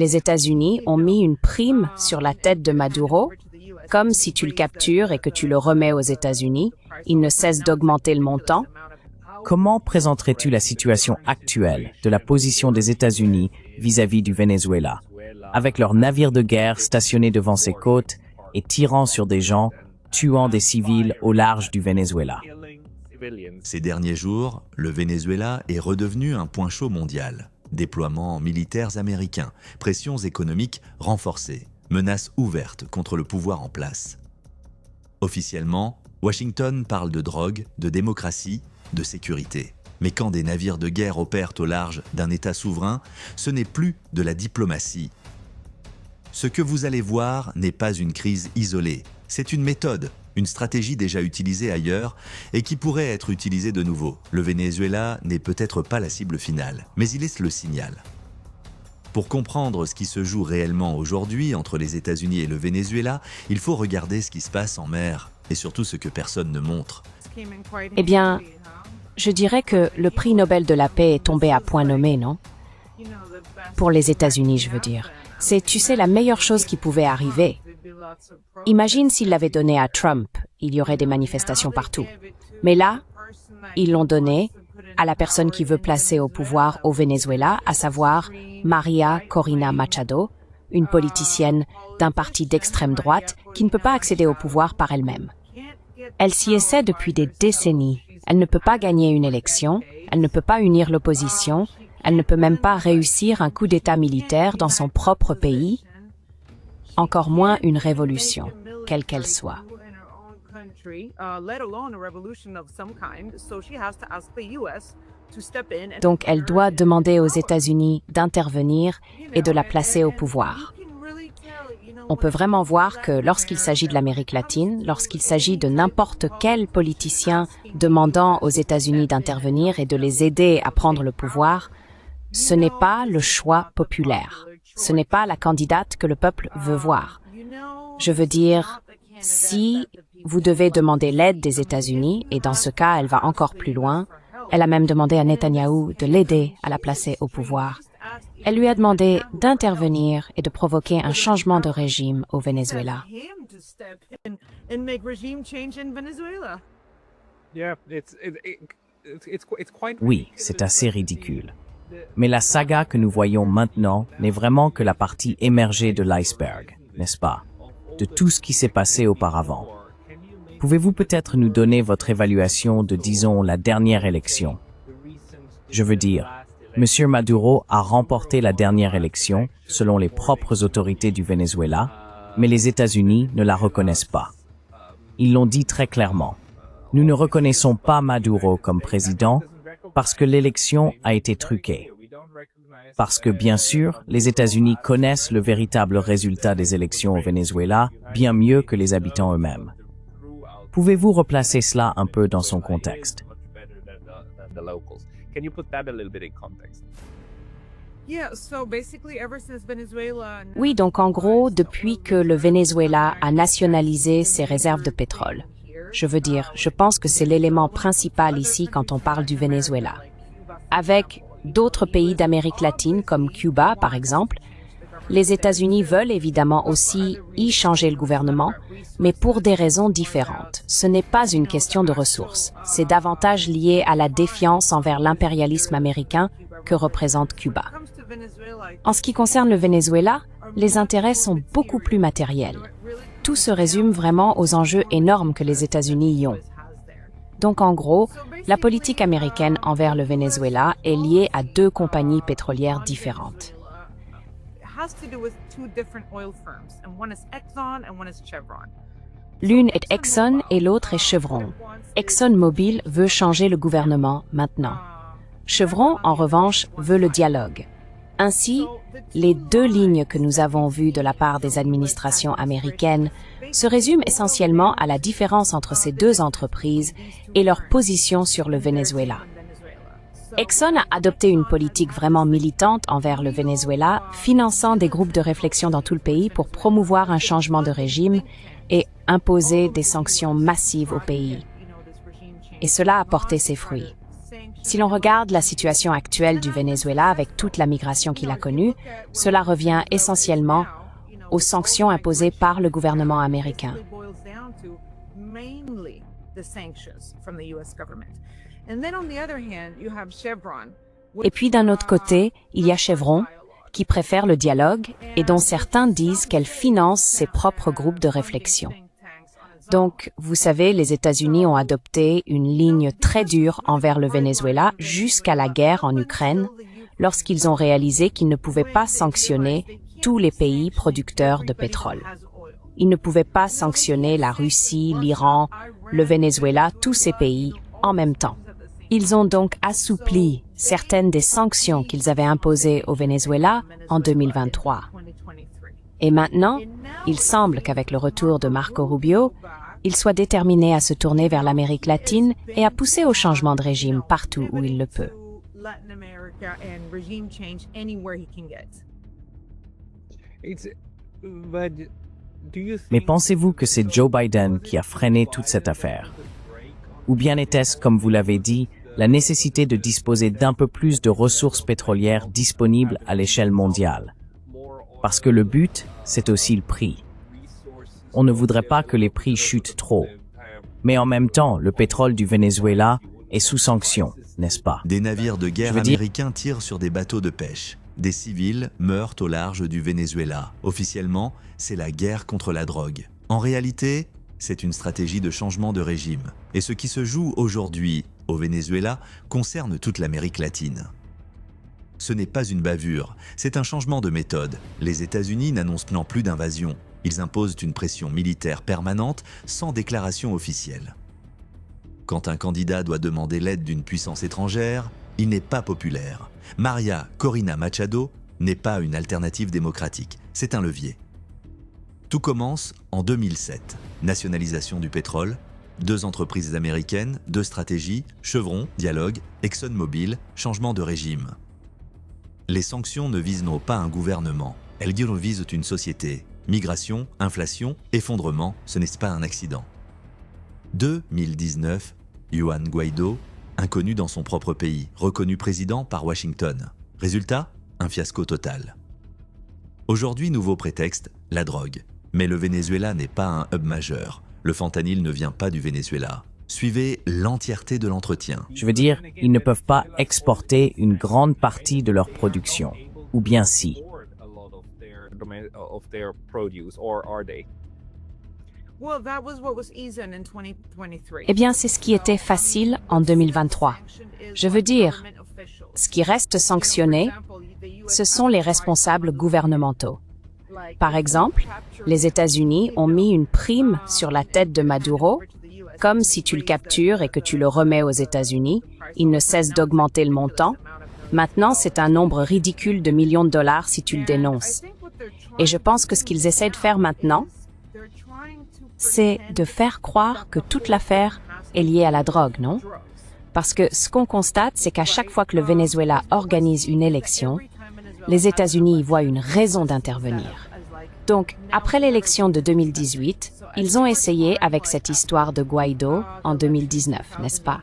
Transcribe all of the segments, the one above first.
Les États-Unis ont mis une prime sur la tête de Maduro, comme si tu le captures et que tu le remets aux États-Unis, il ne cesse d'augmenter le montant. Comment présenterais-tu la situation actuelle de la position des États-Unis vis-à-vis du Venezuela, avec leurs navires de guerre stationnés devant ses côtes et tirant sur des gens, tuant des civils au large du Venezuela? Ces derniers jours, le Venezuela est redevenu un point chaud mondial. Déploiements militaires américains, pressions économiques renforcées, menaces ouvertes contre le pouvoir en place. Officiellement, Washington parle de drogue, de démocratie, de sécurité. Mais quand des navires de guerre opèrent au large d'un État souverain, ce n'est plus de la diplomatie. Ce que vous allez voir n'est pas une crise isolée, c'est une méthode, une stratégie déjà utilisée ailleurs et qui pourrait être utilisée de nouveau. Le Venezuela n'est peut-être pas la cible finale, mais il est le signal. Pour comprendre ce qui se joue réellement aujourd'hui entre les États-Unis et le Venezuela, il faut regarder ce qui se passe en mer et surtout ce que personne ne montre. Eh bien, je dirais que le prix Nobel de la paix est tombé à point nommé, non? Pour les États-Unis, je veux dire. C'est, tu sais, la meilleure chose qui pouvait arriver. Imagine s'ils l'avaient donné à Trump, il y aurait des manifestations partout. Mais là, ils l'ont donné à la personne qui veut placer au pouvoir au Venezuela, à savoir María Corina Machado, une politicienne d'un parti d'extrême droite qui ne peut pas accéder au pouvoir par elle-même. Elle s'y essaie depuis des décennies. Elle ne peut pas gagner une élection, elle ne peut pas unir l'opposition, elle ne peut même pas réussir un coup d'État militaire dans son propre pays, encore moins une révolution, quelle qu'elle soit. Donc elle doit demander aux États-Unis d'intervenir et de la placer au pouvoir. On peut vraiment voir que lorsqu'il s'agit de l'Amérique latine, lorsqu'il s'agit de n'importe quel politicien demandant aux États-Unis d'intervenir et de les aider à prendre le pouvoir, ce n'est pas le choix populaire. Ce n'est pas la candidate que le peuple veut voir. Je veux dire, si vous devez demander l'aide des États-Unis, et dans ce cas, elle va encore plus loin, elle a même demandé à Netanyahou de l'aider à la placer au pouvoir. Elle lui a demandé d'intervenir et de provoquer un changement de régime au Venezuela. Oui, c'est assez ridicule. Mais la saga que nous voyons maintenant n'est vraiment que la partie émergée de l'iceberg, n'est-ce pas? De tout ce qui s'est passé auparavant. Pouvez-vous peut-être nous donner votre évaluation de, disons, la dernière élection? Je veux dire, M. Maduro a remporté la dernière élection, selon les propres autorités du Venezuela, mais les États-Unis ne la reconnaissent pas. Ils l'ont dit très clairement. Nous ne reconnaissons pas Maduro comme président parce que l'élection a été truquée. Parce que, bien sûr, les États-Unis connaissent le véritable résultat des élections au Venezuela bien mieux que les habitants eux-mêmes. Pouvez-vous replacer cela un peu dans son contexte? Oui, donc en gros, depuis que le Venezuela a nationalisé ses réserves de pétrole. Je veux dire, je pense que c'est l'élément principal ici quand on parle du Venezuela. Avec d'autres pays d'Amérique latine comme Cuba, par exemple, les États-Unis veulent évidemment aussi y changer le gouvernement, mais pour des raisons différentes. Ce n'est pas une question de ressources, c'est davantage lié à la défiance envers l'impérialisme américain que représente Cuba. En ce qui concerne le Venezuela, les intérêts sont beaucoup plus matériels. Tout se résume vraiment aux enjeux énormes que les États-Unis y ont. Donc en gros, la politique américaine envers le Venezuela est liée à deux compagnies pétrolières différentes. L'une est Exxon et l'autre est Chevron. ExxonMobil veut changer le gouvernement maintenant. Chevron, en revanche, veut le dialogue. Ainsi, les deux lignes que nous avons vues de la part des administrations américaines se résument essentiellement à la différence entre ces deux entreprises et leur position sur le Venezuela. Exxon a adopté une politique vraiment militante envers le Venezuela, finançant des groupes de réflexion dans tout le pays pour promouvoir un changement de régime et imposer des sanctions massives au pays. Et cela a porté ses fruits. Si l'on regarde la situation actuelle du Venezuela avec toute la migration qu'il a connue, cela revient essentiellement aux sanctions imposées par le gouvernement américain. Et puis d'un autre côté, il y a Chevron, qui préfère le dialogue et dont certains disent qu'elle finance ses propres groupes de réflexion. Donc, vous savez, les États-Unis ont adopté une ligne très dure envers le Venezuela jusqu'à la guerre en Ukraine, lorsqu'ils ont réalisé qu'ils ne pouvaient pas sanctionner tous les pays producteurs de pétrole. Ils ne pouvaient pas sanctionner la Russie, l'Iran, le Venezuela, tous ces pays en même temps. Ils ont donc assoupli certaines des sanctions qu'ils avaient imposées au Venezuela en 2023. Et maintenant, il semble qu'avec le retour de Marco Rubio, il soit déterminé à se tourner vers l'Amérique latine et à pousser au changement de régime partout où il le peut. Mais pensez-vous que c'est Joe Biden qui a freiné toute cette affaire? Ou bien était-ce, comme vous l'avez dit, la nécessité de disposer d'un peu plus de ressources pétrolières disponibles à l'échelle mondiale? Parce que le but, c'est aussi le prix. On ne voudrait pas que les prix chutent trop. Mais en même temps, le pétrole du Venezuela est sous sanction, n'est-ce pas? Des navires de guerre américains tirent sur des bateaux de pêche. Des civils meurent au large du Venezuela. Officiellement, c'est la guerre contre la drogue. En réalité, c'est une stratégie de changement de régime. Et ce qui se joue aujourd'hui au Venezuela concerne toute l'Amérique latine. Ce n'est pas une bavure, c'est un changement de méthode. Les États-Unis n'annoncent plus d'invasion. Ils imposent une pression militaire permanente sans déclaration officielle. Quand un candidat doit demander l'aide d'une puissance étrangère, il n'est pas populaire. María Corina Machado n'est pas une alternative démocratique, c'est un levier. Tout commence en 2007. Nationalisation du pétrole, 2 entreprises américaines, 2 stratégies, Chevron, dialogue, ExxonMobil, changement de régime. Les sanctions ne visent pas un gouvernement, elles visent une société. Migration, inflation, effondrement, ce n'est pas un accident. 2019, Juan Guaidó, inconnu dans son propre pays, reconnu président par Washington. Résultat, un fiasco total. Aujourd'hui, nouveau prétexte, la drogue. Mais le Venezuela n'est pas un hub majeur. Le fentanyl ne vient pas du Venezuela. Suivez l'entièreté de l'entretien. Je veux dire, ils ne peuvent pas exporter une grande partie de leur production. Ou bien si. Eh bien, c'est ce qui était facile en 2023. Je veux dire, ce qui reste sanctionné, ce sont les responsables gouvernementaux. Par exemple, les États-Unis ont mis une prime sur la tête de Maduro, comme si tu le captures et que tu le remets aux États-Unis, il ne cesse d'augmenter le montant. Maintenant, c'est un nombre ridicule de millions de dollars si tu le dénonces. Et je pense que ce qu'ils essaient de faire maintenant, c'est de faire croire que toute l'affaire est liée à la drogue, non? Parce que ce qu'on constate, c'est qu'à chaque fois que le Venezuela organise une élection, les États-Unis y voient une raison d'intervenir. Donc, après l'élection de 2018, ils ont essayé avec cette histoire de Guaidó en 2019, n'est-ce pas?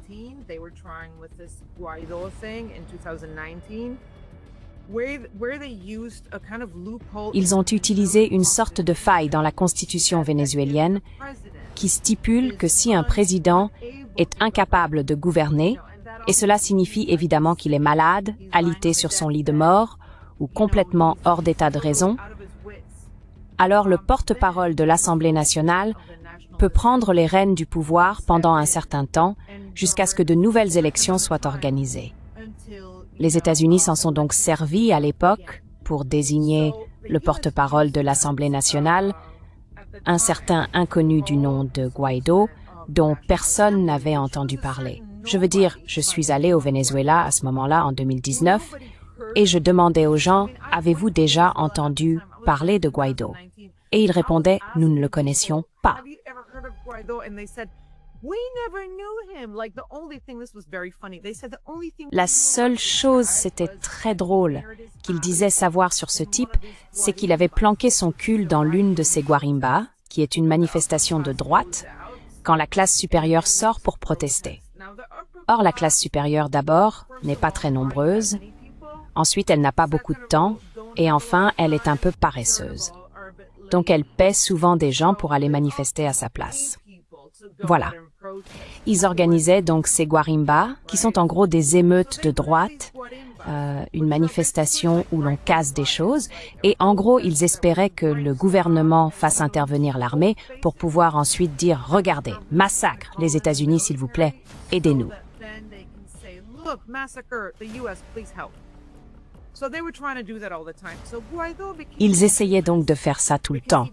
Ils ont utilisé une sorte de faille dans la constitution vénézuélienne qui stipule que si un président est incapable de gouverner, et cela signifie évidemment qu'il est malade, alité sur son lit de mort ou complètement hors d'état de raison, alors le porte-parole de l'Assemblée nationale peut prendre les rênes du pouvoir pendant un certain temps jusqu'à ce que de nouvelles élections soient organisées. Les États-Unis s'en sont donc servis à l'époque pour désigner le porte-parole de l'Assemblée nationale, un certain inconnu du nom de Guaidó, dont personne n'avait entendu parler. Je veux dire, je suis allé au Venezuela à ce moment-là, en 2019, et je demandais aux gens, avez-vous déjà entendu parler de Guaidó? Et ils répondaient, nous ne le connaissions pas. La seule chose, c'était très drôle, qu'il disait savoir sur ce type, c'est qu'il avait planqué son cul dans l'une de ses guarimbas, qui est une manifestation de droite, quand la classe supérieure sort pour protester. Or, la classe supérieure d'abord n'est pas très nombreuse, ensuite elle n'a pas beaucoup de temps, et enfin elle est un peu paresseuse. Donc elle paie souvent des gens pour aller manifester à sa place. Voilà. Ils organisaient donc ces guarimbas, qui sont en gros des émeutes de droite, une manifestation où l'on casse des choses, et en gros, ils espéraient que le gouvernement fasse intervenir l'armée pour pouvoir ensuite dire « Regardez, massacre les États-Unis, s'il vous plaît, aidez-nous ». Ils essayaient donc de faire ça tout le temps.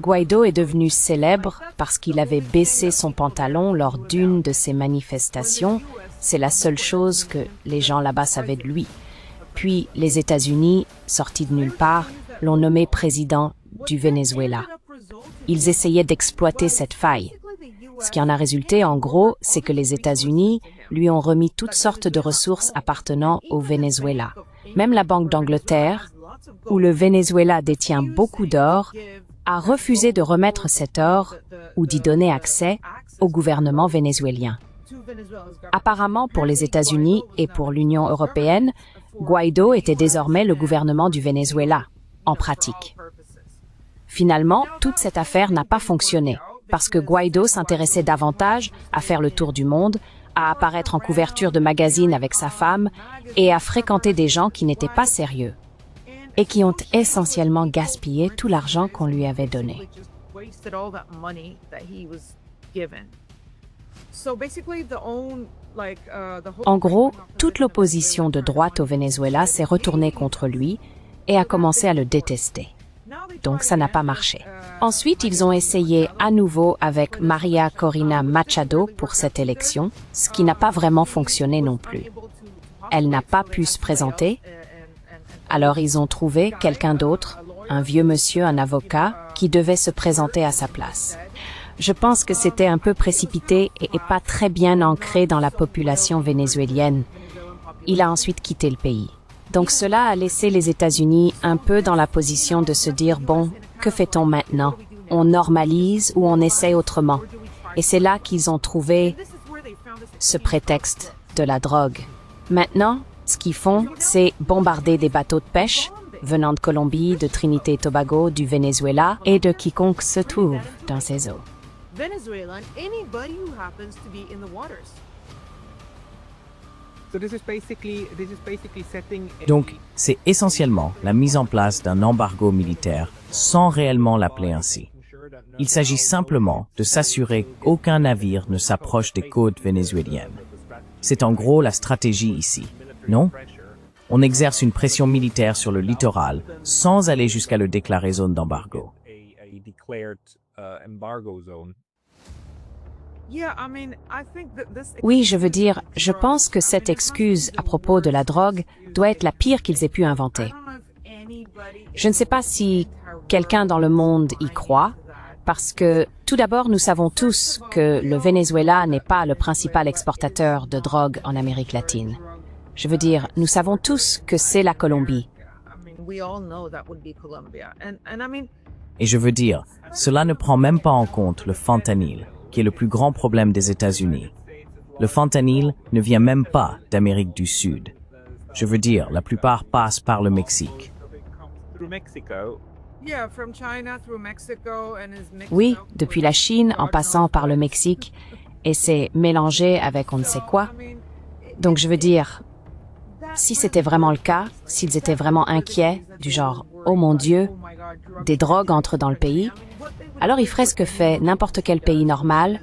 Guaido est devenu célèbre parce qu'il avait baissé son pantalon lors d'une de ces manifestations. C'est la seule chose que les gens là-bas savaient de lui. Puis les États-Unis, sortis de nulle part, l'ont nommé président du Venezuela. Ils essayaient d'exploiter cette faille. Ce qui en a résulté, en gros, c'est que les États-Unis lui ont remis toutes sortes de ressources appartenant au Venezuela. Même la Banque d'Angleterre, où le Venezuela détient beaucoup d'or, a refusé de remettre cet or ou d'y donner accès au gouvernement vénézuélien. Apparemment, pour les États-Unis et pour l'Union européenne, Guaido était désormais le gouvernement du Venezuela, en pratique. Finalement, toute cette affaire n'a pas fonctionné, parce que Guaido s'intéressait davantage à faire le tour du monde, à apparaître en couverture de magazines avec sa femme et à fréquenter des gens qui n'étaient pas sérieux et qui ont essentiellement gaspillé tout l'argent qu'on lui avait donné. En gros, toute l'opposition de droite au Venezuela s'est retournée contre lui et a commencé à le détester. Donc ça n'a pas marché. Ensuite, ils ont essayé à nouveau avec Maria Corina Machado pour cette élection, ce qui n'a pas vraiment fonctionné non plus. Elle n'a pas pu se présenter. Alors ils ont trouvé quelqu'un d'autre, un vieux monsieur, un avocat, qui devait se présenter à sa place. Je pense que c'était un peu précipité et pas très bien ancré dans la population vénézuélienne. Il a ensuite quitté le pays. Donc cela a laissé les États-Unis un peu dans la position de se dire « Bon, que fait-on maintenant? On normalise ou on essaie autrement ?» Et c'est là qu'ils ont trouvé ce prétexte de la drogue. Maintenant, ce qu'ils font, c'est bombarder des bateaux de pêche venant de Colombie, de Trinité et Tobago, du Venezuela et de quiconque se trouve dans ces eaux. Donc, c'est essentiellement la mise en place d'un embargo militaire sans réellement l'appeler ainsi. Il s'agit simplement de s'assurer qu'aucun navire ne s'approche des côtes vénézuéliennes. C'est en gros la stratégie ici, non? On exerce une pression militaire sur le littoral sans aller jusqu'à le déclarer zone d'embargo. Oui, je veux dire, je pense que cette excuse à propos de la drogue doit être la pire qu'ils aient pu inventer. Je ne sais pas si quelqu'un dans le monde y croit, parce que tout d'abord, nous savons tous que le Venezuela n'est pas le principal exportateur de drogue en Amérique latine. Je veux dire, nous savons tous que c'est la Colombie. Et je veux dire, cela ne prend même pas en compte le fentanyl, qui est le plus grand problème des États-Unis. Le fentanyl ne vient même pas d'Amérique du Sud. Je veux dire, la plupart passent par le Mexique. Oui, depuis la Chine en passant par le Mexique, et c'est mélangé avec on ne sait quoi. Donc je veux dire, si c'était vraiment le cas, s'ils étaient vraiment inquiets, du genre « Oh mon Dieu, des drogues entrent dans le pays », alors ils feraient ce que fait n'importe quel pays normal,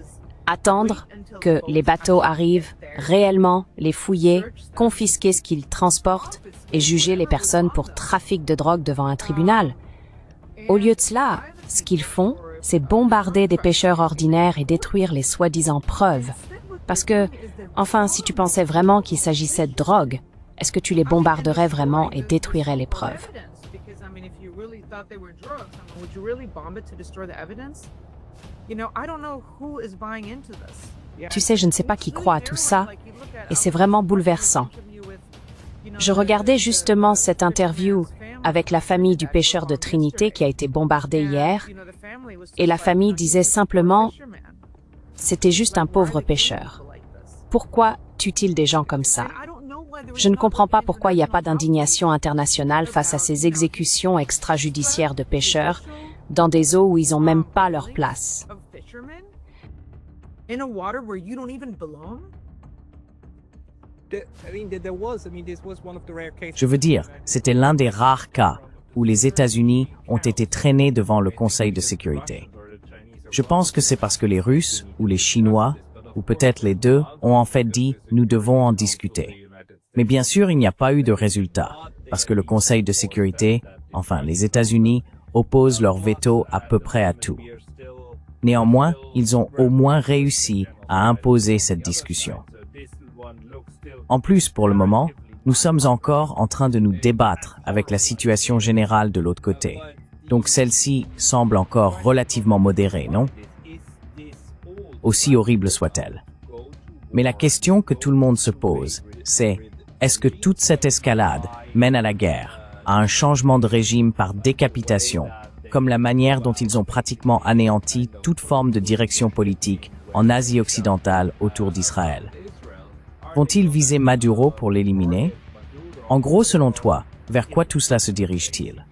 attendre que les bateaux arrivent, réellement les fouiller, confisquer ce qu'ils transportent et juger les personnes pour trafic de drogue devant un tribunal. Au lieu de cela, ce qu'ils font, c'est bombarder des pêcheurs ordinaires et détruire les soi-disant preuves. Parce que, enfin, si tu pensais vraiment qu'il s'agissait de drogue, est-ce que tu les bombarderais vraiment et détruirais les preuves? Tu sais, je ne sais pas qui croit à tout ça, et c'est vraiment bouleversant. Je regardais justement cette interview avec la famille du pêcheur de Trinité qui a été bombardé hier, et la famille disait simplement « c'était juste un pauvre pêcheur ». Pourquoi tue-t-il des gens comme ça? Je ne comprends pas pourquoi il n'y a pas d'indignation internationale face à ces exécutions extrajudiciaires de pêcheurs dans des eaux où ils n'ont même pas leur place. Je veux dire, c'était l'un des rares cas où les États-Unis ont été traînés devant le Conseil de sécurité. Je pense que c'est parce que les Russes ou les Chinois, ou peut-être les deux, ont en fait dit « nous devons en discuter ». Mais bien sûr, il n'y a pas eu de résultat, parce que le Conseil de sécurité, enfin les États-Unis, opposent leur veto à peu près à tout. Néanmoins, ils ont au moins réussi à imposer cette discussion. En plus, pour le moment, nous sommes encore en train de nous débattre avec la situation générale de l'autre côté. Donc celle-ci semble encore relativement modérée, non? Aussi horrible soit-elle. Mais la question que tout le monde se pose, c'est est-ce que toute cette escalade mène à la guerre, à un changement de régime par décapitation, comme la manière dont ils ont pratiquement anéanti toute forme de direction politique en Asie occidentale autour d'Israël? Vont-ils viser Maduro pour l'éliminer? En gros, selon toi, vers quoi tout cela se dirige-t-il?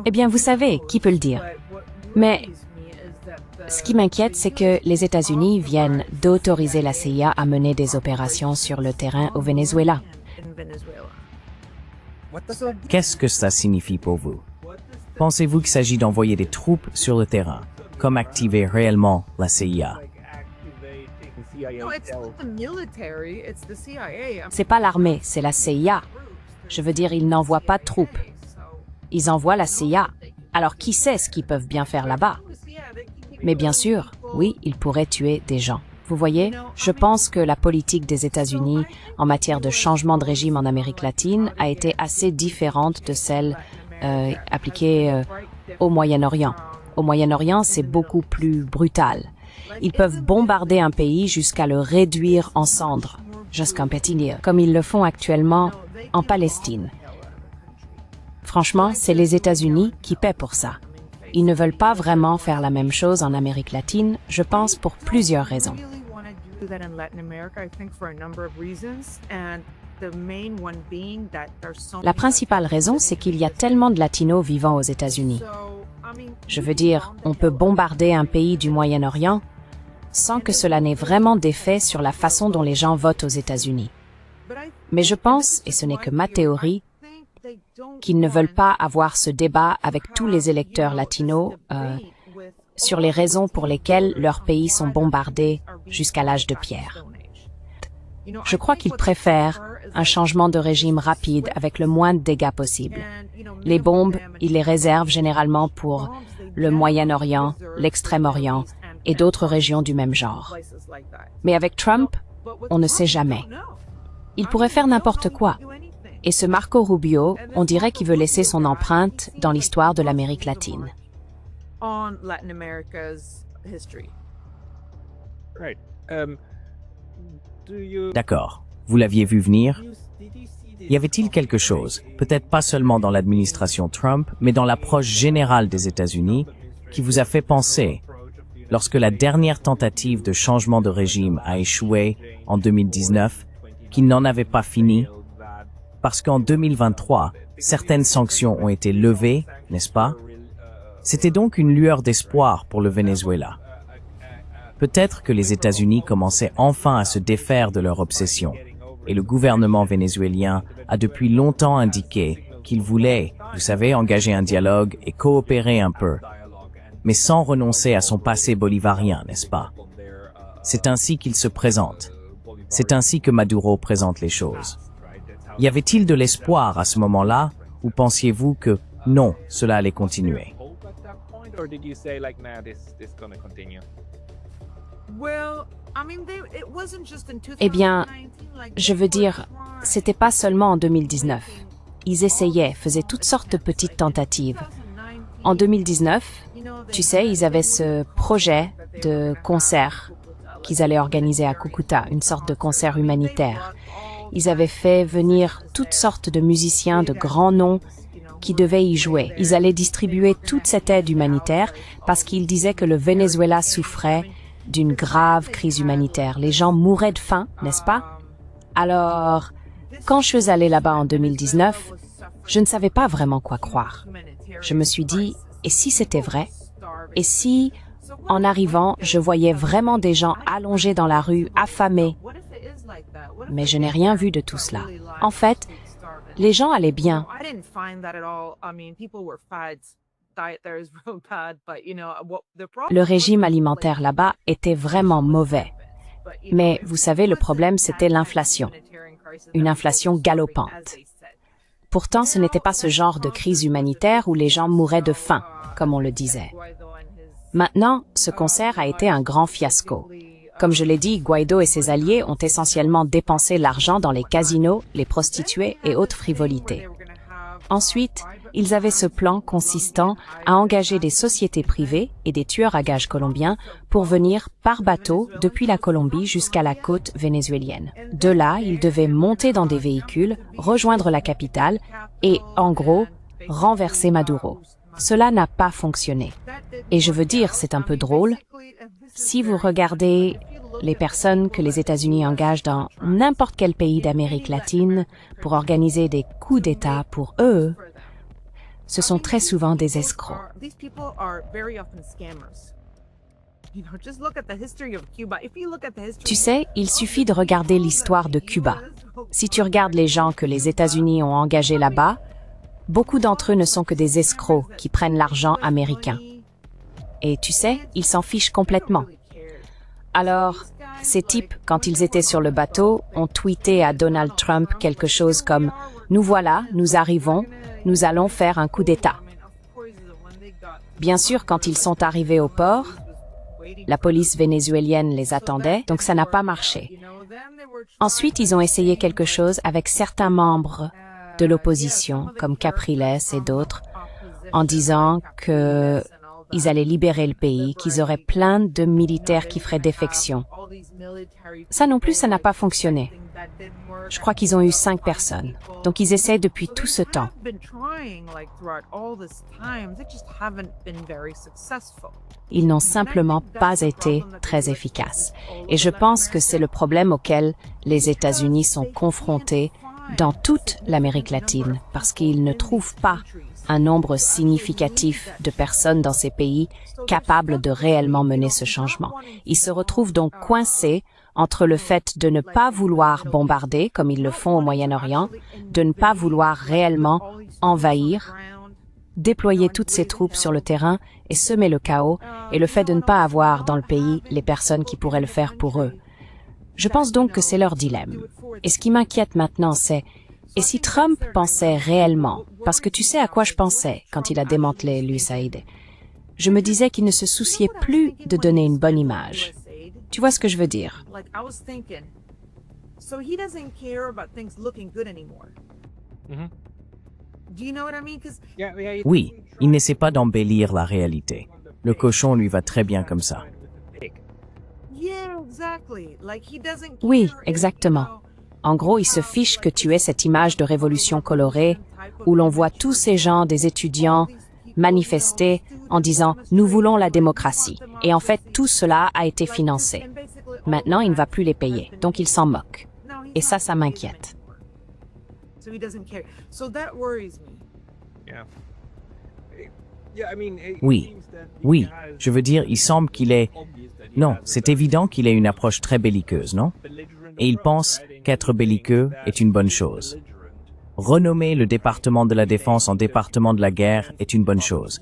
Eh bien, vous savez, qui peut le dire? Mais ce qui m'inquiète, c'est que les États-Unis viennent d'autoriser la CIA à mener des opérations sur le terrain au Venezuela. Qu'est-ce que ça signifie pour vous? Pensez-vous qu'il s'agit d'envoyer des troupes sur le terrain, comme activer réellement la CIA? C'est pas l'armée, c'est la CIA. Je veux dire, ils n'envoient pas de troupes. Ils envoient la CIA. Alors qui sait ce qu'ils peuvent bien faire là-bas? Mais bien sûr, oui, ils pourraient tuer des gens. Vous voyez, je pense que la politique des États-Unis en matière de changement de régime en Amérique latine a été assez différente de celle appliquée au Moyen-Orient. Au Moyen-Orient, c'est beaucoup plus brutal. Ils peuvent bombarder un pays jusqu'à le réduire en cendres, jusqu'en pétrir, comme ils le font actuellement en Palestine. Franchement, c'est les États-Unis qui paient pour ça. Ils ne veulent pas vraiment faire la même chose en Amérique latine, je pense, pour plusieurs raisons. La principale raison, c'est qu'il y a tellement de Latinos vivant aux États-Unis. Je veux dire, on peut bombarder un pays du Moyen-Orient sans que cela n'ait vraiment d'effet sur la façon dont les gens votent aux États-Unis. Mais je pense, et ce n'est que ma théorie, qu'ils ne veulent pas avoir ce débat avec tous les électeurs latinos sur les raisons pour lesquelles leurs pays sont bombardés jusqu'à l'âge de pierre. Je crois qu'ils préfèrent un changement de régime rapide avec le moins de dégâts possible. Les bombes, ils les réservent généralement pour le Moyen-Orient, l'Extrême-Orient et d'autres régions du même genre. Mais avec Trump, on ne sait jamais. Il pourrait faire n'importe quoi. Et ce Marco Rubio, on dirait qu'il veut laisser son empreinte dans l'histoire de l'Amérique latine. D'accord. Vous l'aviez vu venir? Y avait-il quelque chose, peut-être pas seulement dans l'administration Trump, mais dans l'approche générale des États-Unis, qui vous a fait penser, lorsque la dernière tentative de changement de régime a échoué en 2019, qu'il n'en avait pas fini? Parce qu'en 2023, certaines sanctions ont été levées, n'est-ce pas? C'était donc une lueur d'espoir pour le Venezuela. Peut-être que les États-Unis commençaient enfin à se défaire de leur obsession, et le gouvernement vénézuélien a depuis longtemps indiqué qu'il voulait, vous savez, engager un dialogue et coopérer un peu, mais sans renoncer à son passé bolivarien, n'est-ce pas? C'est ainsi qu'il se présente. C'est ainsi que Maduro présente les choses. Y avait-il de l'espoir à ce moment-là, ou pensiez-vous que non, cela allait continuer? Eh bien, je veux dire, c'était pas seulement en 2019. Ils essayaient, faisaient toutes sortes de petites tentatives. En 2019, tu sais, ils avaient ce projet de concert qu'ils allaient organiser à Cúcuta, une sorte de concert humanitaire. Ils avaient fait venir toutes sortes de musiciens de grands noms qui devaient y jouer. Ils allaient distribuer toute cette aide humanitaire parce qu'ils disaient que le Venezuela souffrait d'une grave crise humanitaire. Les gens mouraient de faim, n'est-ce pas? Alors, quand je suis allée là-bas en 2019, je ne savais pas vraiment quoi croire. Je me suis dit, et si c'était vrai? Et si, en arrivant, je voyais vraiment des gens allongés dans la rue, affamés? Mais je n'ai rien vu de tout cela. En fait, les gens allaient bien. Le régime alimentaire là-bas était vraiment mauvais. Mais vous savez, le problème, c'était l'inflation. Une inflation galopante. Pourtant, ce n'était pas ce genre de crise humanitaire où les gens mouraient de faim, comme on le disait. Maintenant, ce concert a été un grand fiasco. Comme je l'ai dit, Guaido et ses alliés ont essentiellement dépensé l'argent dans les casinos, les prostituées et autres frivolités. Ensuite, ils avaient ce plan consistant à engager des sociétés privées et des tueurs à gages colombiens pour venir par bateau depuis la Colombie jusqu'à la côte vénézuélienne. De là, ils devaient monter dans des véhicules, rejoindre la capitale et, en gros, renverser Maduro. Cela n'a pas fonctionné. Et je veux dire, c'est un peu drôle. Si vous regardez les personnes que les États-Unis engagent dans n'importe quel pays d'Amérique latine pour organiser des coups d'État pour eux, ce sont très souvent des escrocs. Tu sais, il suffit de regarder l'histoire de Cuba. Si tu regardes les gens que les États-Unis ont engagés là-bas, beaucoup d'entre eux ne sont que des escrocs qui prennent l'argent américain. Et tu sais, ils s'en fichent complètement. Alors, ces types, quand ils étaient sur le bateau, ont tweeté à Donald Trump quelque chose comme « Nous voilà, nous arrivons, nous allons faire un coup d'État ». Bien sûr, quand ils sont arrivés au port, la police vénézuélienne les attendait, donc ça n'a pas marché. Ensuite, ils ont essayé quelque chose avec certains membres de l'opposition, comme Capriles et d'autres, en disant que ils allaient libérer le pays, qu'ils auraient plein de militaires qui feraient défection. Ça non plus, ça n'a pas fonctionné. Je crois qu'ils ont eu 5 personnes. Donc ils essaient depuis tout ce temps. Ils n'ont simplement pas été très efficaces. Et je pense que c'est le problème auquel les États-Unis sont confrontés dans toute l'Amérique latine, parce qu'ils ne trouvent pas un nombre significatif de personnes dans ces pays capables de réellement mener ce changement. Ils se retrouvent donc coincés entre le fait de ne pas vouloir bombarder, comme ils le font au Moyen-Orient, de ne pas vouloir réellement envahir, déployer toutes ces troupes sur le terrain et semer le chaos, et le fait de ne pas avoir dans le pays les personnes qui pourraient le faire pour eux. Je pense donc que c'est leur dilemme. Et ce qui m'inquiète maintenant, c'est et si Trump pensait réellement, parce que tu sais à quoi je pensais quand il a démantelé l'USAID, je me disais qu'il ne se souciait plus de donner une bonne image. Tu vois ce que je veux dire? Oui, il n'essaie pas d'embellir la réalité. Le cochon lui va très bien comme ça. Oui, exactement. En gros, il se fiche que tu aies cette image de révolution colorée où l'on voit tous ces gens, des étudiants, manifester en disant « Nous voulons la démocratie ». Et en fait, tout cela a été financé. Maintenant, il ne va plus les payer, donc il s'en moque. Et ça m'inquiète. Oui, je veux dire, il semble qu'il est... Non, c'est évident qu'il ait une approche très belliqueuse, non? Et il pense qu'être belliqueux est une bonne chose. Renommer le département de la défense en département de la guerre est une bonne chose.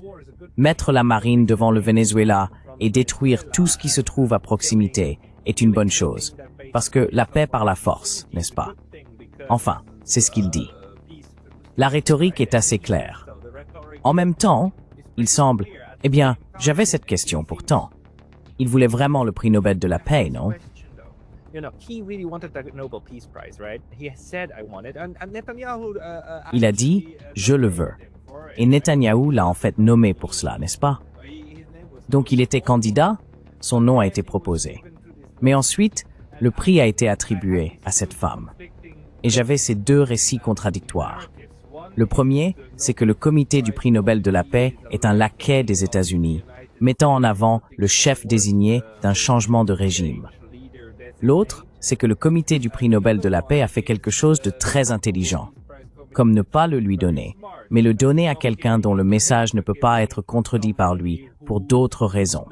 Mettre la marine devant le Venezuela et détruire tout ce qui se trouve à proximité est une bonne chose. Parce que la paix par la force, n'est-ce pas? Enfin, c'est ce qu'il dit. La rhétorique est assez claire. En même temps, il semble... Eh bien, j'avais cette question pourtant. Il voulait vraiment le prix Nobel de la paix, non? Il a dit « Je le veux ». Et Netanyahou l'a en fait nommé pour cela, n'est-ce pas? Donc il était candidat, son nom a été proposé. Mais ensuite, le prix a été attribué à cette femme. Et j'avais ces deux récits contradictoires. Le premier, c'est que le comité du prix Nobel de la paix est un laquais des États-Unis, mettant en avant le chef désigné d'un changement de régime. L'autre, c'est que le comité du prix Nobel de la paix a fait quelque chose de très intelligent, comme ne pas le lui donner, mais le donner à quelqu'un dont le message ne peut pas être contredit par lui pour d'autres raisons.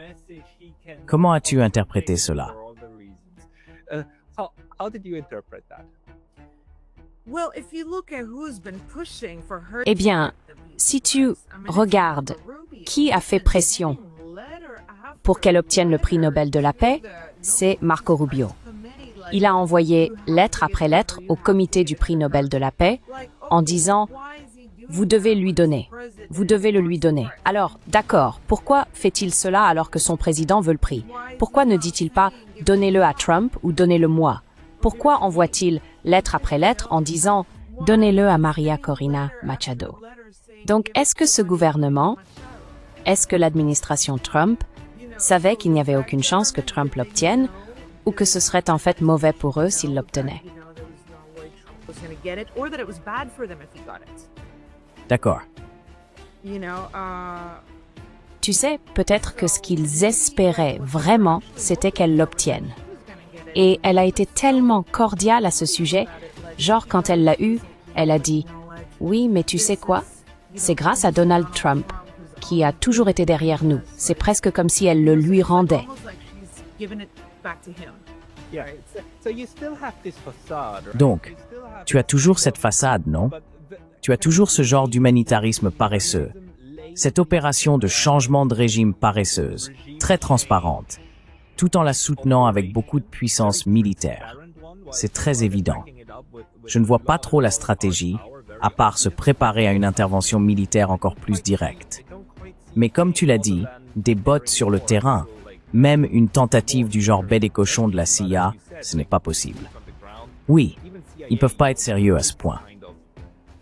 Comment as-tu interprété cela? Eh bien, si tu regardes qui a fait pression pour qu'elle obtienne le prix Nobel de la paix, c'est Marco Rubio. Il a envoyé lettre après lettre au comité du prix Nobel de la paix en disant « Vous devez lui donner, vous devez le lui donner ». Alors, d'accord, pourquoi fait-il cela alors que son président veut le prix? Pourquoi ne dit-il pas « Donnez-le à Trump » ou « Donnez-le moi » Pourquoi envoie-t-il lettre après lettre en disant « Donnez-le à Maria Corina Machado ». Donc, est-ce que ce gouvernement, est-ce que l'administration Trump savait qu'il n'y avait aucune chance que Trump l'obtienne ou que ce serait en fait mauvais pour eux s'ils l'obtenaient? D'accord. Tu sais, peut-être que ce qu'ils espéraient vraiment, c'était qu'elle l'obtienne. Et elle a été tellement cordiale à ce sujet, genre quand elle l'a eu, elle a dit « Oui, mais tu sais quoi? C'est grâce à Donald Trump, qui a toujours été derrière nous. C'est presque comme si elle le lui rendait. » Donc, tu as toujours cette façade, non? Tu as toujours ce genre d'humanitarisme paresseux, cette opération de changement de régime paresseuse, très transparente, tout en la soutenant avec beaucoup de puissance militaire. C'est très évident. Je ne vois pas trop la stratégie, à part se préparer à une intervention militaire encore plus directe. Mais comme tu l'as dit, des bottes sur le terrain, même une tentative du genre baie des cochons de la CIA, ce n'est pas possible. Oui, ils ne peuvent pas être sérieux à ce point.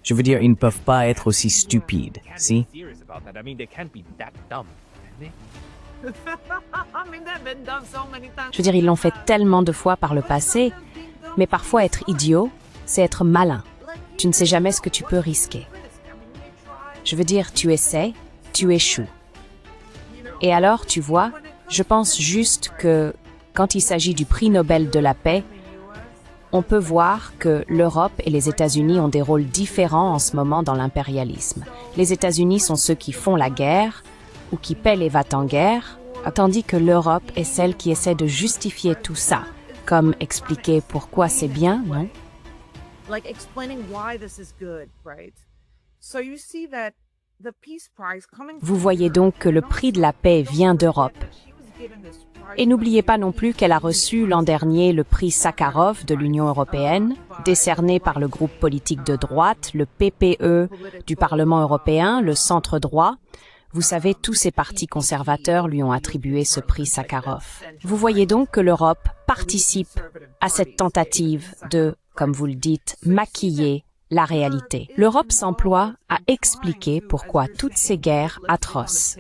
Je veux dire, ils ne peuvent pas être aussi stupides, si? Je veux dire, ils l'ont fait tellement de fois par le passé, mais parfois être idiot, c'est être malin. Tu ne sais jamais ce que tu peux risquer. Je veux dire, tu essaies, tu échoues. Et alors, tu vois, je pense juste que, quand il s'agit du prix Nobel de la paix, on peut voir que l'Europe et les États-Unis ont des rôles différents en ce moment dans l'impérialisme. Les États-Unis sont ceux qui font la guerre ou qui paient les va-t-en-guerre, tandis que l'Europe est celle qui essaie de justifier tout ça, comme expliquer pourquoi c'est bien, non? Vous voyez donc que le prix de la paix vient d'Europe. Et n'oubliez pas non plus qu'elle a reçu l'an dernier le prix Sakharov de l'Union européenne, décerné par le groupe politique de droite, le PPE du Parlement européen, le centre droit. Vous savez, tous ces partis conservateurs lui ont attribué ce prix Sakharov. Vous voyez donc que l'Europe participe à cette tentative de, comme vous le dites, maquiller la réalité. L'Europe s'emploie à expliquer pourquoi toutes ces guerres atroces,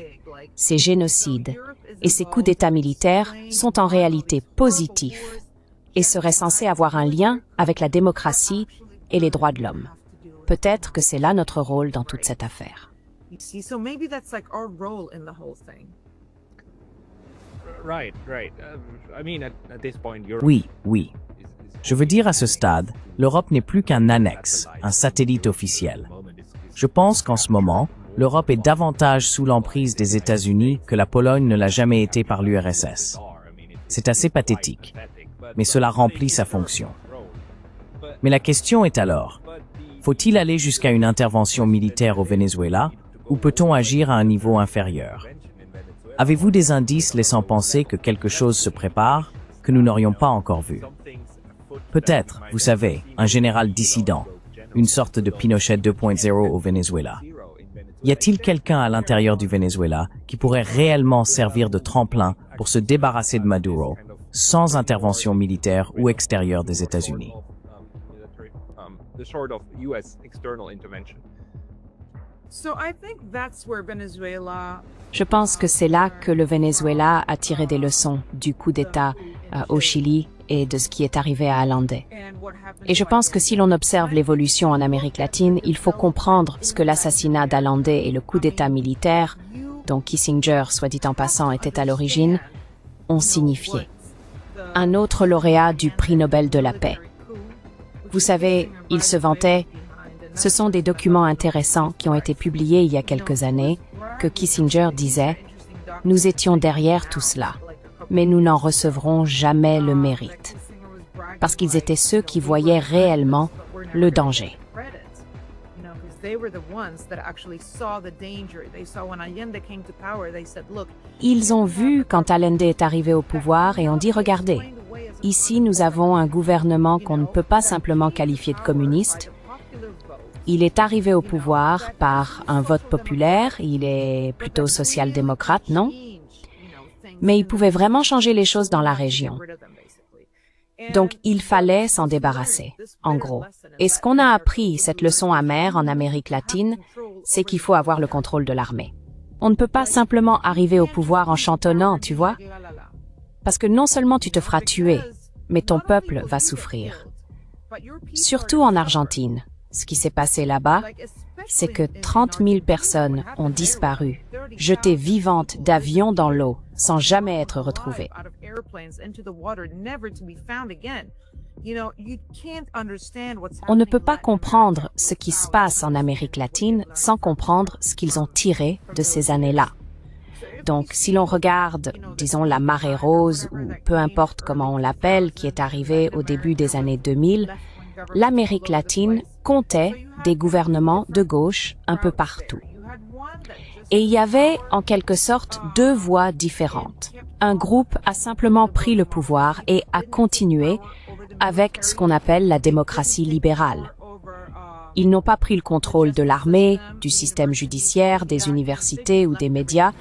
ces génocides et ces coups d'État militaires sont en réalité positifs et seraient censés avoir un lien avec la démocratie et les droits de l'homme. Peut-être que c'est là notre rôle dans toute cette affaire. Oui, oui. Je veux dire à ce stade, l'Europe n'est plus qu'un annexe, un satellite officiel. Je pense qu'en ce moment, l'Europe est davantage sous l'emprise des États-Unis que la Pologne ne l'a jamais été par l'URSS. C'est assez pathétique, mais cela remplit sa fonction. Mais la question est alors, faut-il aller jusqu'à une intervention militaire au Venezuela ou peut-on agir à un niveau inférieur? Avez-vous des indices laissant penser que quelque chose se prépare, que nous n'aurions pas encore vu? Peut-être, vous savez, un général dissident, une sorte de Pinochet 2.0 au Venezuela. Y a-t-il quelqu'un à l'intérieur du Venezuela qui pourrait réellement servir de tremplin pour se débarrasser de Maduro, sans intervention militaire ou extérieure des États-Unis? Je pense que c'est là que le Venezuela a tiré des leçons du coup d'État au Chili et de ce qui est arrivé à Allende. Et je pense que si l'on observe l'évolution en Amérique latine, il faut comprendre ce que l'assassinat d'Allende et le coup d'État militaire, dont Kissinger, soit dit en passant, était à l'origine, ont signifié. Un autre lauréat du prix Nobel de la paix. Vous savez, il se vantait, ce sont des documents intéressants qui ont été publiés il y a quelques années, que Kissinger disait, nous étions derrière tout cela, mais nous n'en recevrons jamais le mérite. Parce qu'ils étaient ceux qui voyaient réellement le danger. Ils ont vu quand Allende est arrivé au pouvoir et ont dit, regardez, ici nous avons un gouvernement qu'on ne peut pas simplement qualifier de communiste. Il est arrivé au pouvoir par un vote populaire, il est plutôt social-démocrate, non? Mais il pouvait vraiment changer les choses dans la région. Donc, il fallait s'en débarrasser, en gros. Et ce qu'on a appris, cette leçon amère en Amérique latine, c'est qu'il faut avoir le contrôle de l'armée. On ne peut pas simplement arriver au pouvoir en chantonnant, tu vois? Parce que non seulement tu te feras tuer, mais ton peuple va souffrir. Surtout en Argentine. Ce qui s'est passé là-bas, c'est que 30 000 personnes ont disparu, jetées vivantes d'avions dans l'eau, sans jamais être retrouvées. On ne peut pas comprendre ce qui se passe en Amérique latine sans comprendre ce qu'ils ont tiré de ces années-là. Donc, si l'on regarde, disons, la marée rose, ou peu importe comment on l'appelle, qui est arrivée au début des années 2000, l'Amérique latine comptait des gouvernements de gauche un peu partout. Et il y avait, en quelque sorte, deux voies différentes. Un groupe a simplement pris le pouvoir et a continué avec ce qu'on appelle la démocratie libérale. Ils n'ont pas pris le contrôle de l'armée, du système judiciaire, des universités ou des médias.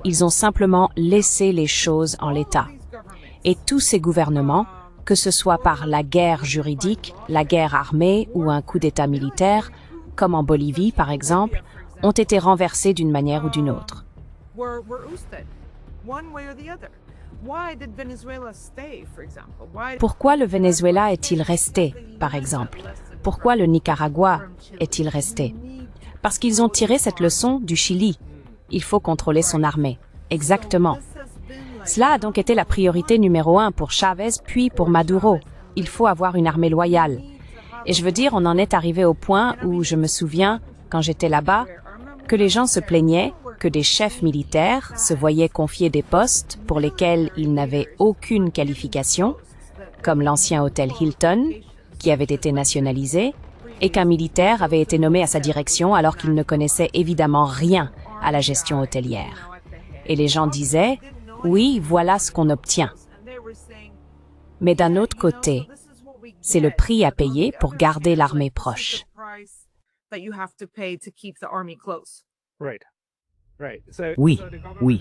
Ils ont simplement laissé les choses en l'état. Et tous ces gouvernements, que ce soit par la guerre juridique, la guerre armée ou un coup d'État militaire, comme en Bolivie par exemple, ont été renversés d'une manière ou d'une autre. Pourquoi le Venezuela est-il resté, par exemple? Pourquoi le Nicaragua est-il resté? Parce qu'ils ont tiré cette leçon du Chili. Il faut contrôler son armée. Exactement. Cela a donc été la priorité numéro 1 pour Chavez puis pour Maduro. Il faut avoir une armée loyale. Et je veux dire, on en est arrivé au point où je me souviens, quand j'étais là-bas, que les gens se plaignaient que des chefs militaires se voyaient confier des postes pour lesquels ils n'avaient aucune qualification, comme l'ancien hôtel Hilton, qui avait été nationalisé, et qu'un militaire avait été nommé à sa direction alors qu'il ne connaissait évidemment rien à la gestion hôtelière. Et les gens disaient, oui, voilà ce qu'on obtient. Mais d'un autre côté, c'est le prix à payer pour garder l'armée proche. Oui, oui.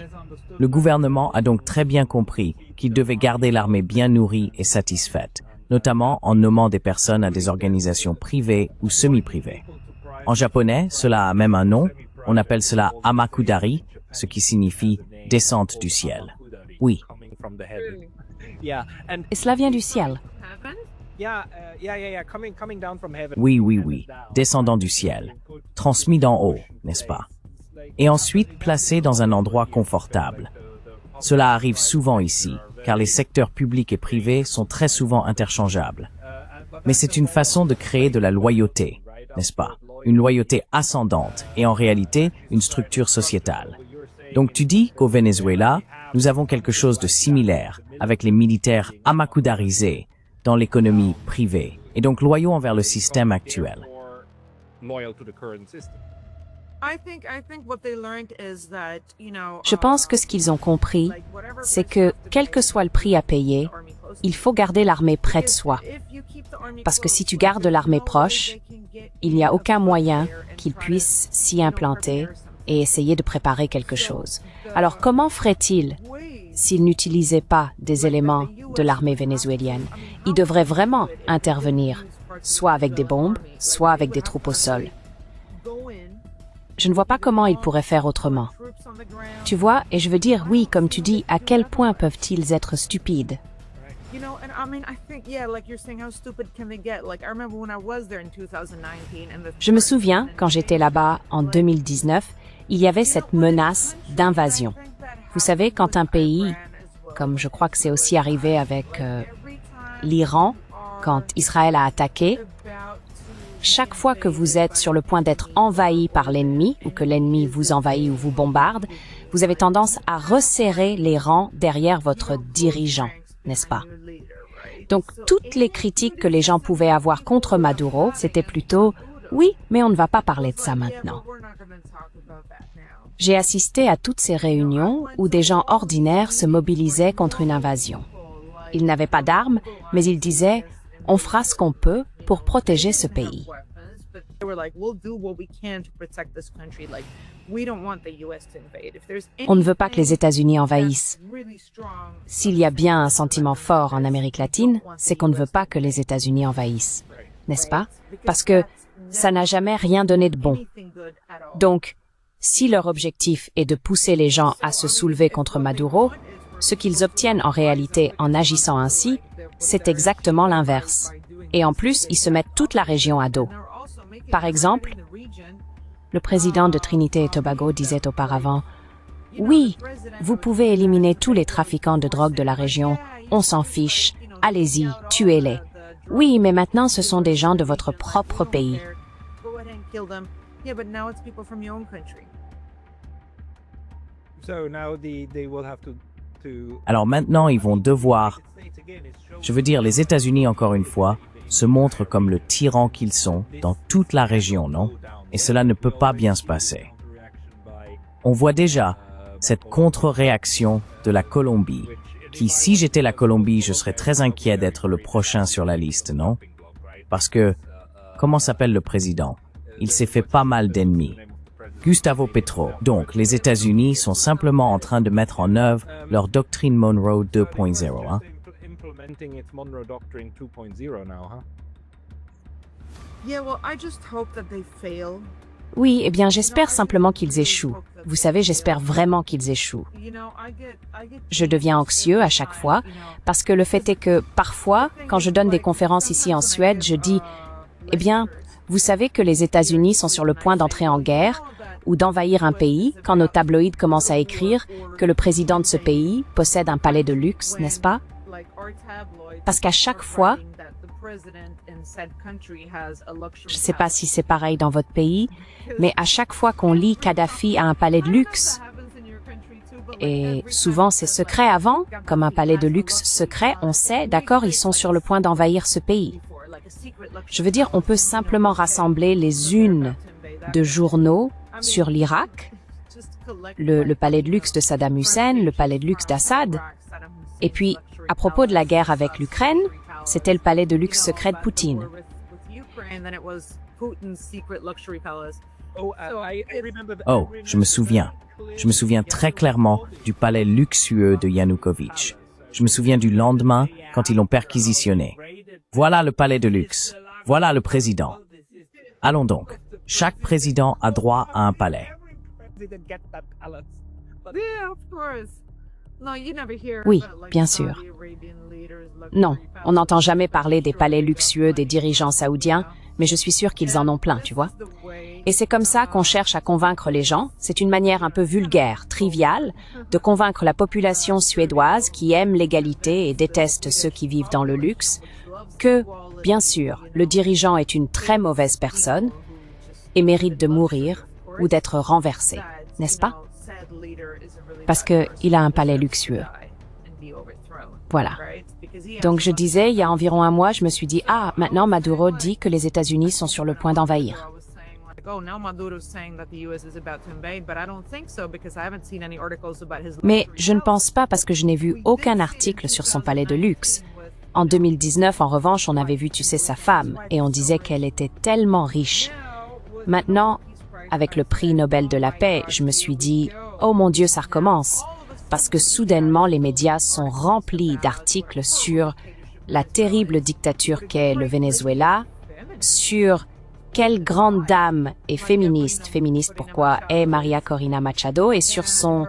Le gouvernement a donc très bien compris qu'il devait garder l'armée bien nourrie et satisfaite, notamment en nommant des personnes à des organisations privées ou semi-privées. En japonais, cela a même un nom, on appelle cela Amakudari, ce qui signifie descente du ciel. Oui. Et cela vient du ciel. Oui, oui, oui. Descendant du ciel. Transmis d'en haut, n'est-ce pas? Et ensuite placé dans un endroit confortable. Cela arrive souvent ici, car les secteurs publics et privés sont très souvent interchangeables. Mais c'est une façon de créer de la loyauté, n'est-ce pas? Une loyauté ascendante et en réalité une structure sociétale. Donc tu dis qu'au Venezuela, nous avons quelque chose de similaire avec les militaires amakudarisés dans l'économie privée et donc loyaux envers le système actuel. Je pense que ce qu'ils ont compris, c'est que, quel que soit le prix à payer, il faut garder l'armée près de soi. Parce que si tu gardes l'armée proche, il n'y a aucun moyen qu'ils puissent s'y implanter et essayer de préparer quelque chose. Alors comment ferait-il s'ils n'utilisaient pas des éléments de l'armée vénézuélienne? Ils devraient vraiment intervenir, soit avec des bombes, soit avec des troupes au sol. Je ne vois pas comment ils pourraient faire autrement. Tu vois, et je veux dire, oui, comme tu dis, à quel point peuvent-ils être stupides? You know, and I mean, I think, yeah, like you're saying, how stupid can they get? Like, I remember when I was there in 2019 and the... Je me souviens, quand j'étais là-bas en 2019, il y avait cette menace d'invasion. Vous savez, quand un pays, comme je crois que c'est aussi arrivé avec l'Iran, quand Israël a attaqué, chaque fois que vous êtes sur le point d'être envahi par l'ennemi, ou que l'ennemi vous envahit ou vous bombarde, vous avez tendance à resserrer les rangs derrière votre dirigeant, n'est-ce pas? Donc, toutes les critiques que les gens pouvaient avoir contre Maduro, c'était plutôt « oui, mais on ne va pas parler de ça maintenant ». J'ai assisté à toutes ces réunions où des gens ordinaires se mobilisaient contre une invasion. Ils n'avaient pas d'armes, mais ils disaient « on fera ce qu'on peut pour protéger ce pays ». On ne veut pas que les États-Unis envahissent. S'il y a bien un sentiment fort en Amérique latine, c'est qu'on ne veut pas que les États-Unis envahissent, n'est-ce pas? Parce que ça n'a jamais rien donné de bon. Donc, si leur objectif est de pousser les gens à se soulever contre Maduro, ce qu'ils obtiennent en réalité en agissant ainsi, c'est exactement l'inverse. Et en plus, ils se mettent toute la région à dos. Par exemple, le président de Trinité et Tobago disait auparavant « Oui, vous pouvez éliminer tous les trafiquants de drogue de la région, on s'en fiche, allez-y, tuez-les. Oui, mais maintenant ce sont des gens de votre propre pays. » Alors maintenant, ils vont devoir, je veux dire, les États-Unis, encore une fois, se montrent comme le tyran qu'ils sont dans toute la région, non? Et cela ne peut pas bien se passer. On voit déjà cette contre-réaction de la Colombie, qui, si j'étais la Colombie, je serais très inquiet d'être le prochain sur la liste, non? Parce que, comment s'appelle le président? Il s'est fait pas mal d'ennemis. Gustavo Petro. Donc, les États-Unis sont simplement en train de mettre en œuvre leur doctrine Monroe 2.0, hein? Oui, eh bien, j'espère simplement qu'ils échouent. Vous savez, j'espère vraiment qu'ils échouent. Je deviens anxieux à chaque fois, parce que le fait est que, parfois, quand je donne des conférences ici en Suède, je dis, eh bien, vous savez que les États-Unis sont sur le point d'entrer en guerre ou d'envahir un pays quand nos tabloïds commencent à écrire que le président de ce pays possède un palais de luxe, n'est-ce pas? Parce qu'à chaque fois, je ne sais pas si c'est pareil dans votre pays, mais à chaque fois qu'on lit Kadhafi a un palais de luxe, et souvent c'est secret avant, comme un palais de luxe secret, on sait, d'accord, ils sont sur le point d'envahir ce pays. Je veux dire, on peut simplement rassembler les unes de journaux sur l'Irak, le palais de luxe de Saddam Hussein, le palais de luxe d'Assad, et puis, à propos de la guerre avec l'Ukraine, c'était le palais de luxe secret de Poutine. Oh, je me souviens. Je me souviens très clairement du palais luxueux de Yanukovych. Je me souviens du lendemain quand ils l'ont perquisitionné. Voilà le palais de luxe. Voilà le président. Allons donc. Chaque président a droit à un palais. Oui, bien sûr. Non, on n'entend jamais parler des palais luxueux des dirigeants saoudiens, mais je suis sûre qu'ils en ont plein, tu vois. Et c'est comme ça qu'on cherche à convaincre les gens. C'est une manière un peu vulgaire, triviale, de convaincre la population suédoise qui aime l'égalité et déteste ceux qui vivent dans le luxe, que, bien sûr, le dirigeant est une très mauvaise personne et mérite de mourir ou d'être renversé, n'est-ce pas? Parce qu'il a un palais luxueux. Voilà. Donc je disais, il y a environ un mois, je me suis dit, ah, maintenant Maduro dit que les États-Unis sont sur le point d'envahir. Mais je ne pense pas parce que je n'ai vu aucun article sur son palais de luxe. En 2019, en revanche, on avait vu, tu sais, sa femme, et on disait qu'elle était tellement riche. Maintenant, avec le prix Nobel de la paix, je me suis dit, oh mon Dieu, ça recommence. Parce que soudainement, les médias sont remplis d'articles sur la terrible dictature qu'est le Venezuela, sur quelle grande dame est féministe, pourquoi, est Maria Corina Machado, et sur son,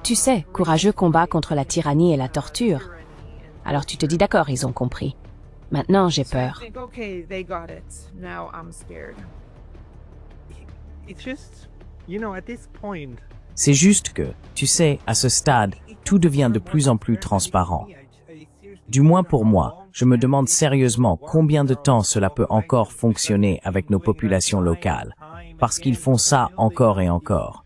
tu sais, courageux combat contre la tyrannie et la torture. Alors tu te dis d'accord, ils ont compris. Maintenant, j'ai peur. Think, okay, they got it. Now I'm scared. It's just, at this point, C'est juste que, tu sais, à ce stade, tout devient de plus en plus transparent. Du moins pour moi, je me demande sérieusement combien de temps cela peut encore fonctionner avec nos populations locales, parce qu'ils font ça encore et encore.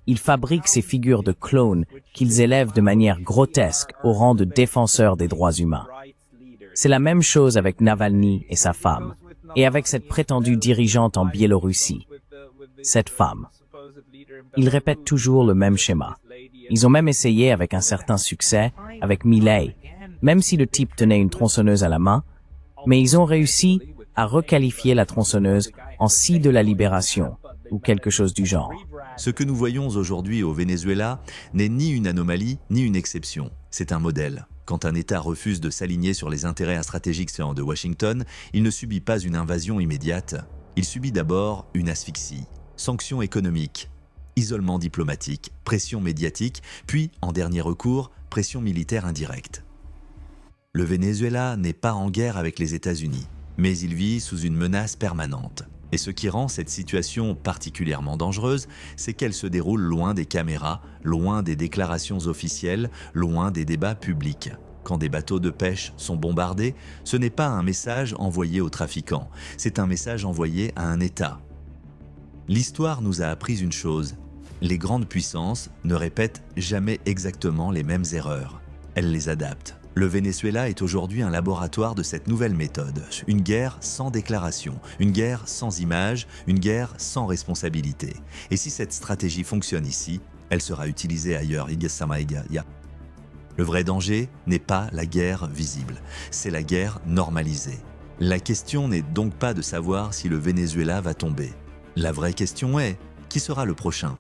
Ils fabriquent ces figures de clones qu'ils élèvent de manière grotesque au rang de défenseurs des droits humains. C'est la même chose avec Navalny et sa femme, et avec cette prétendue dirigeante en Biélorussie. Cette femme. Ils répètent toujours le même schéma. Ils ont même essayé avec un certain succès, avec Milei, même si le type tenait une tronçonneuse à la main, mais ils ont réussi à requalifier la tronçonneuse en scie de la libération, ou quelque chose du genre. Ce que nous voyons aujourd'hui au Venezuela n'est ni une anomalie ni une exception, c'est un modèle. Quand un État refuse de s'aligner sur les intérêts stratégiques de Washington, il ne subit pas une invasion immédiate, il subit d'abord une asphyxie, sanctions économiques, isolement diplomatique, pression médiatique, puis, en dernier recours, pression militaire indirecte. Le Venezuela n'est pas en guerre avec les États-Unis, mais il vit sous une menace permanente. Et ce qui rend cette situation particulièrement dangereuse, c'est qu'elle se déroule loin des caméras, loin des déclarations officielles, loin des débats publics. Quand des bateaux de pêche sont bombardés, ce n'est pas un message envoyé aux trafiquants, c'est un message envoyé à un État. L'histoire nous a appris une chose, les grandes puissances ne répètent jamais exactement les mêmes erreurs, elles les adaptent. Le Venezuela est aujourd'hui un laboratoire de cette nouvelle méthode. Une guerre sans déclaration, une guerre sans image, une guerre sans responsabilité. Et si cette stratégie fonctionne ici, elle sera utilisée ailleurs. Le vrai danger n'est pas la guerre visible, c'est la guerre normalisée. La question n'est donc pas de savoir si le Venezuela va tomber. La vraie question est, qui sera le prochain ?